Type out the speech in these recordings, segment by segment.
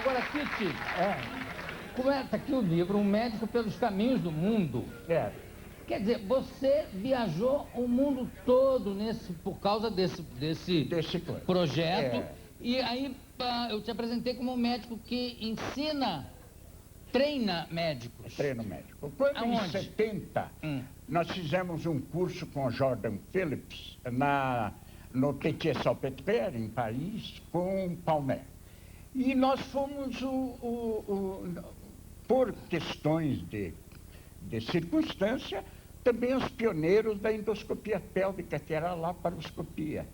Agora, Kitty, está aqui o livro, Um Médico pelos Caminhos do Mundo. Quer dizer, você viajou o mundo todo por causa desse projeto. E aí eu te apresentei como um médico que ensina, treina médicos. Treino médico. Quando em 70, nós fizemos um curso com o Jordan Phillips no Petit-Salpêtrière, em Paris, com o Palmer. E nós fomos, por questões de circunstância, também os pioneiros da endoscopia pélvica, que era a laparoscopia.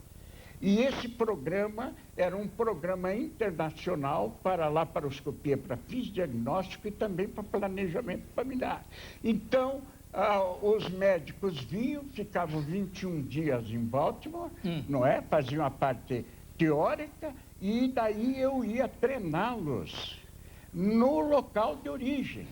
E esse programa era um programa internacional para laparoscopia, para diagnóstico e também para planejamento familiar. Então, os médicos vinham, ficavam 21 dias em Baltimore, não é? Faziam a parte teórica e daí eu ia treiná-los no local de origem.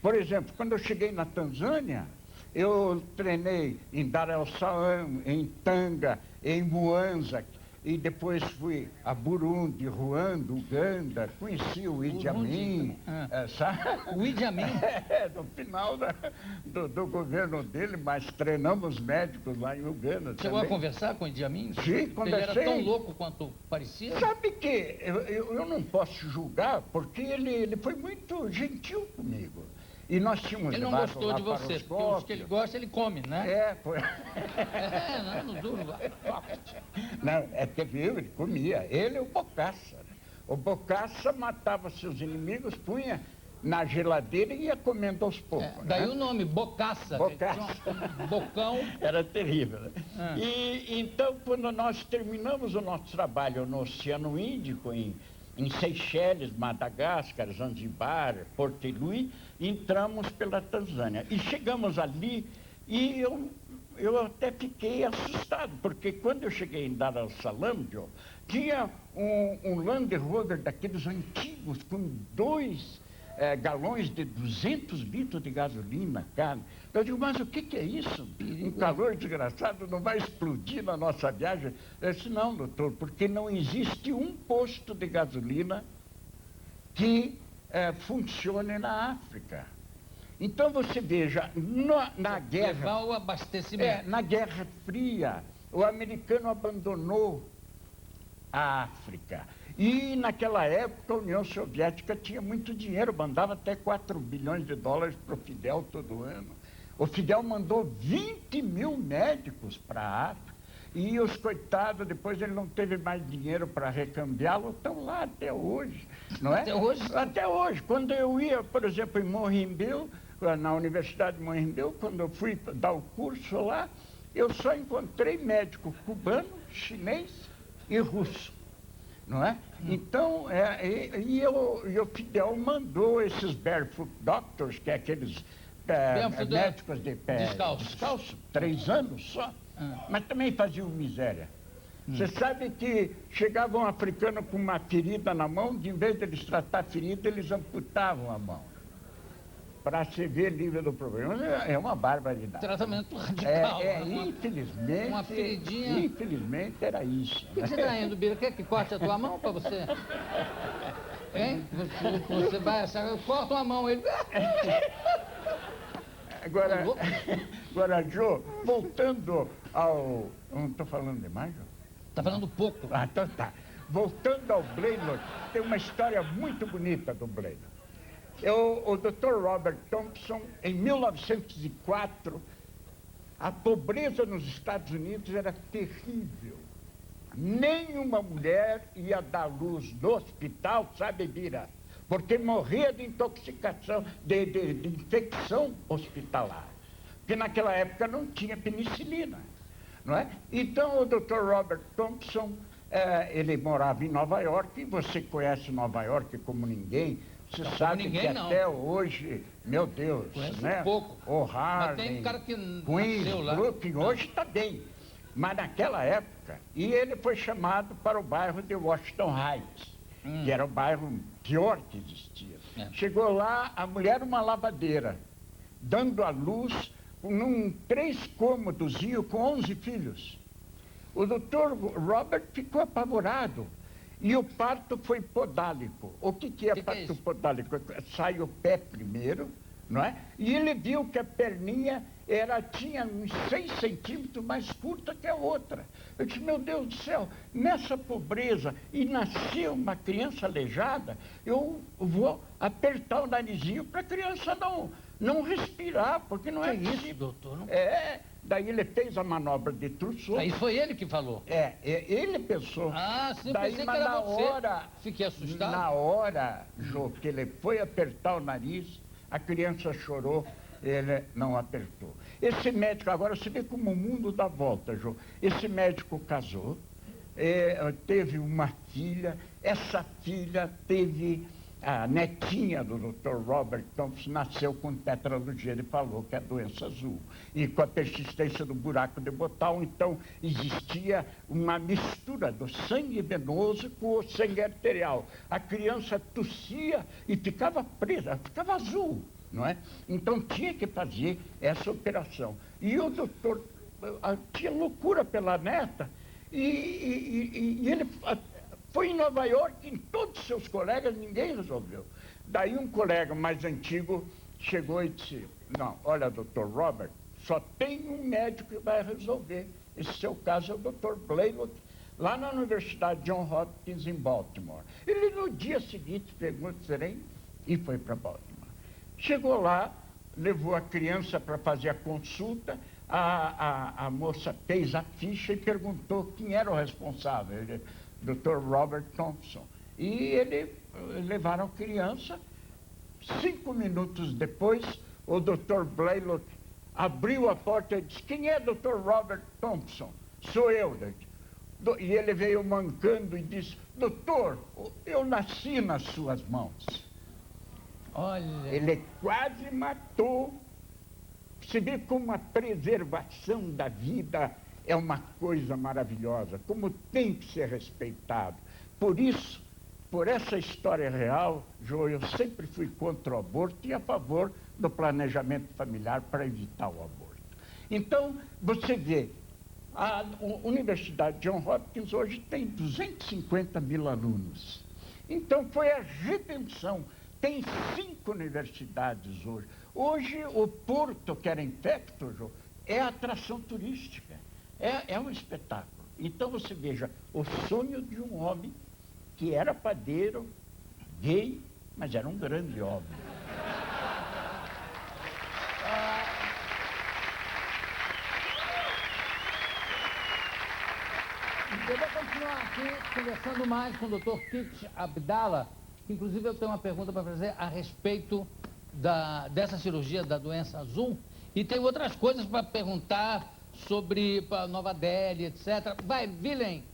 Por exemplo, quando eu cheguei na Tanzânia, eu treinei em Dar el Salaam, em Tanga, em Mwanza, e depois fui a Burundi, Ruanda, Uganda, conheci o Idi Amin, sabe? O Idi Amin? No final do governo dele, mas treinamos médicos lá em Uganda. Chegou a conversar com o Idi Amin? Sim, conversei. Ele era tão louco quanto parecia? Sabe que eu não posso julgar, porque ele foi muito gentil comigo. E nós tínhamos ele não gostou de você, porque os que ele gosta, ele come, né? Foi. Não duro. Não, é terrível, ele comia. Ele é o Bokassa. O Bokassa matava seus inimigos, punha na geladeira e ia comendo aos poucos. Daí o nome, Bokassa. Bocão. Era terrível. Né? E então, quando nós terminamos o nosso trabalho no Oceano Índico, em Seychelles, Madagascar, Zanzibar, Porto Louis, entramos pela Tanzânia. E chegamos ali e eu até fiquei assustado, porque quando eu cheguei em Dar es Salaam, tinha um Land Rover daqueles antigos, com 2 galões de 200 litros de gasolina, cara. Eu digo, mas o que é isso? Um calor desgraçado não vai explodir na nossa viagem? Eu disse, não, doutor, porque não existe um posto de gasolina que funcione na África. Então você veja, na guerra... Levar o abastecimento. Na Guerra Fria, o americano abandonou a África. E naquela época a União Soviética tinha muito dinheiro, mandava até 4 bilhões de dólares para o Fidel todo ano. O Fidel mandou 20 mil médicos para a África e os coitados, depois ele não teve mais dinheiro para recambiá-lo, estão lá até hoje, não é? Até hoje? Até hoje. Quando eu ia, por exemplo, em Mohimbel, na Universidade de Mohimbel, quando eu fui dar o curso lá, eu só encontrei médico cubano, chinês e russo. Não é? Então, o Fidel mandou esses barefoot doctors, que é aqueles médicos de pé descalço, 3 anos só, mas também faziam miséria. Você sabe que chegava um africano com uma ferida na mão, de em vez de eles tratar a ferida, eles amputavam a mão, para se ver livre do problema. É uma barbaridade. Tratamento radical. Infelizmente, uma feridinha. Infelizmente era isso. O que você está indo, Bira? Quer que corte a tua mão para você? Hein? Você vai achar, eu corto a mão, ele... Agora, Jô, voltando ao... Não estou falando demais, Jô? Está falando pouco. Então tá. Voltando ao Blaylor, tem uma história muito bonita do Blaylor. O Dr. Robert Thompson, em 1904, a pobreza nos Estados Unidos era terrível. Nenhuma mulher ia dar luz no hospital, sabe, Bira? Porque morria de intoxicação, de infecção hospitalar. Porque naquela época não tinha penicilina, não é? Então o Dr. Robert Thompson, ele morava em Nova York, e você conhece Nova York como ninguém. Você sabe que até hoje, meu Deus, né? Um pouco. O Harlem, tem um cara que Queens, nasceu lá. Brooklyn, hoje está bem. Mas naquela época, e ele foi chamado para o bairro de Washington Heights, que era o bairro pior que existia. Chegou lá, a mulher uma lavadeira, dando à luz num 3 cômodozinho com 11 filhos. O doutor Robert ficou apavorado. E o parto foi podálico. O que é parto isso? podálico? Sai o pé primeiro, não é? E ele viu que a perninha tinha uns 6 centímetros mais curta que a outra. Eu disse, meu Deus do céu, nessa pobreza, e nasceu uma criança aleijada, eu vou apertar o narizinho para a criança não respirar, porque não é isso, possível. doutor? Não... Daí ele fez a manobra de Trousseau. Aí foi ele que falou? Ele pensou. Ah, sim, daí, pensei mas que era na você. hora, Fiquei assustado. Na hora, Jô, que ele foi apertar o nariz, a criança chorou, ele não apertou. Esse médico, agora você vê como o mundo dá volta, Jô. Esse médico casou, teve uma filha, essa filha teve a netinha do Dr. Robert Thompson, nasceu com tetralogia, ele falou que é doença azul. E com a persistência do buraco de Botal, então existia uma mistura do sangue venoso com o sangue arterial. A criança tossia e ficava presa, ficava azul, não é? Então tinha que fazer essa operação. E o doutor tinha loucura pela neta, e ele foi em Nova York, em todos os seus colegas, ninguém resolveu. Daí um colega mais antigo chegou e disse, não, olha, doutor Robert, só tem um médico que vai resolver. Esse seu caso é o doutor Blaylock, lá na Universidade John Hopkins, em Baltimore. Ele, no dia seguinte, pegou o trem e foi para Baltimore. Chegou lá, levou a criança para fazer a consulta, a moça fez a ficha e perguntou quem era o responsável. Ele, Dr. Robert Thompson. E levaram a criança. 5 minutos depois, o Dr. Blaylock abriu a porta e disse, quem é Dr. Robert Thompson? Sou eu. E ele veio mancando e disse, doutor, eu nasci nas suas mãos. Olha. Ele quase matou. Você vê como a preservação da vida é uma coisa maravilhosa, como tem que ser respeitado. Por isso, por essa história real, Jô, eu sempre fui contra o aborto e a favor do planejamento familiar para evitar o aborto. Então, você vê, a Universidade John Hopkins hoje tem 250 mil alunos. Então, foi a redenção. Tem 5 universidades hoje. Hoje, o Porto, que era infecto, Jô, é atração turística. É um espetáculo. Então você veja, o sonho de um homem que era padeiro, gay, mas era um grande homem. Eu vou continuar aqui conversando mais com o Dr. Kit Abdallah, que inclusive eu tenho uma pergunta para fazer a respeito dessa cirurgia da doença azul, e tem outras coisas para perguntar sobre Nova Delhi, etc. Vai, Willem!